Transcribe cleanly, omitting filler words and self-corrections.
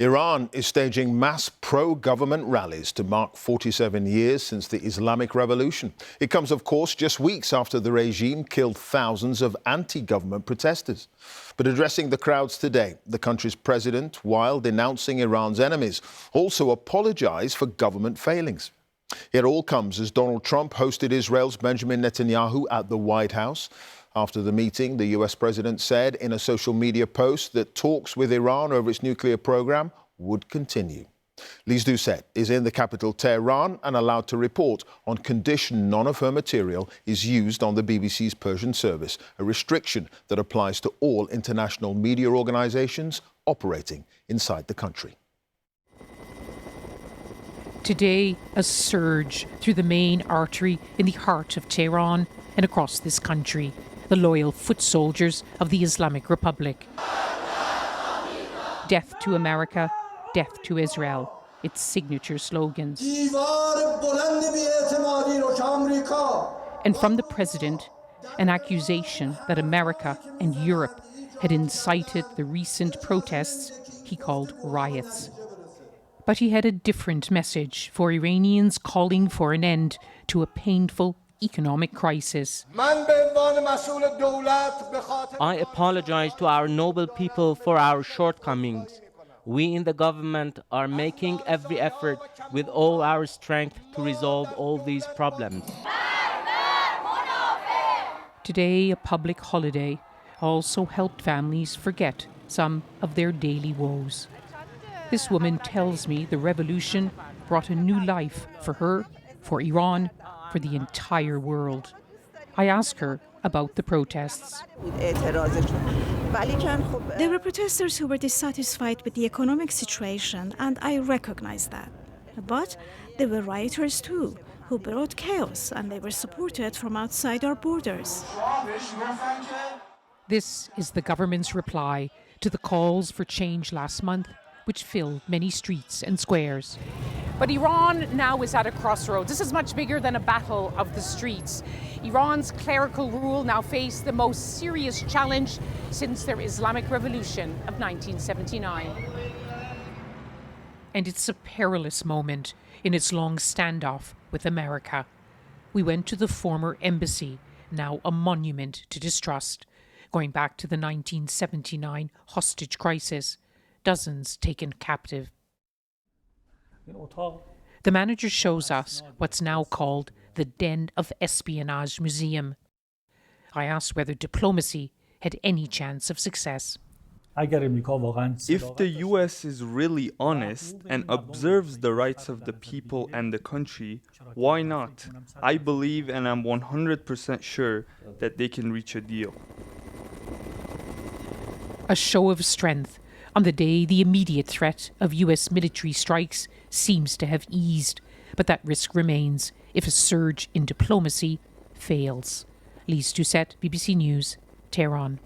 Iran is staging mass pro-government rallies to mark 47 years since the Islamic Revolution. It comes, of course, just weeks after the regime killed thousands of anti-government protesters. But addressing the crowds today, the country's president, while denouncing Iran's enemies, also apologized for government failings. It all comes as Donald Trump hosted Israel's Benjamin Netanyahu at the White House. After the meeting, the US president said in a social media post that talks with Iran over its nuclear program would continue. Lyse Doucet is in the capital Tehran and allowed to report on condition none of her material is used on the BBC's Persian service, a restriction that applies to all international media organizations operating inside the country. Today, a surge through the main artery in the heart of Tehran and across this country. The loyal foot soldiers of the Islamic Republic. Death to America, death to Israel, its signature slogans. And from the president, an accusation that America and Europe had incited the recent protests he called riots. But he had a different message for Iranians calling for an end to a painful economic crisis. I apologize to our noble people for our shortcomings. We in the government are making every effort with all our strength to resolve all these problems. Today, a public holiday also helped families forget some of their daily woes. This woman tells me the revolution brought a new life for her, for Iran, for the entire world. I ask her about the protests. There were protesters who were dissatisfied with the economic situation, and I recognize that. But there were rioters too, who brought chaos, and they were supported from outside our borders. This is the government's reply to the calls for change last month, which filled many streets and squares. But Iran now is at a crossroads. This is much bigger than a battle of the streets. Iran's clerical rule now faces the most serious challenge since their Islamic Revolution of 1979. And it's a perilous moment in its long standoff with America. We went to the former embassy, now a monument to distrust, going back to the 1979 hostage crisis. Dozens taken captive. The manager shows us what's now called the Den of Espionage Museum. I asked whether diplomacy had any chance of success. If the US is really honest and observes the rights of the people and the country, why not? I believe and I'm 100% sure that they can reach a deal. A show of strength on the day the immediate threat of US military strikes seems to have eased, but that risk remains if a surge in diplomacy fails. Lyse Doucet, BBC News, Tehran.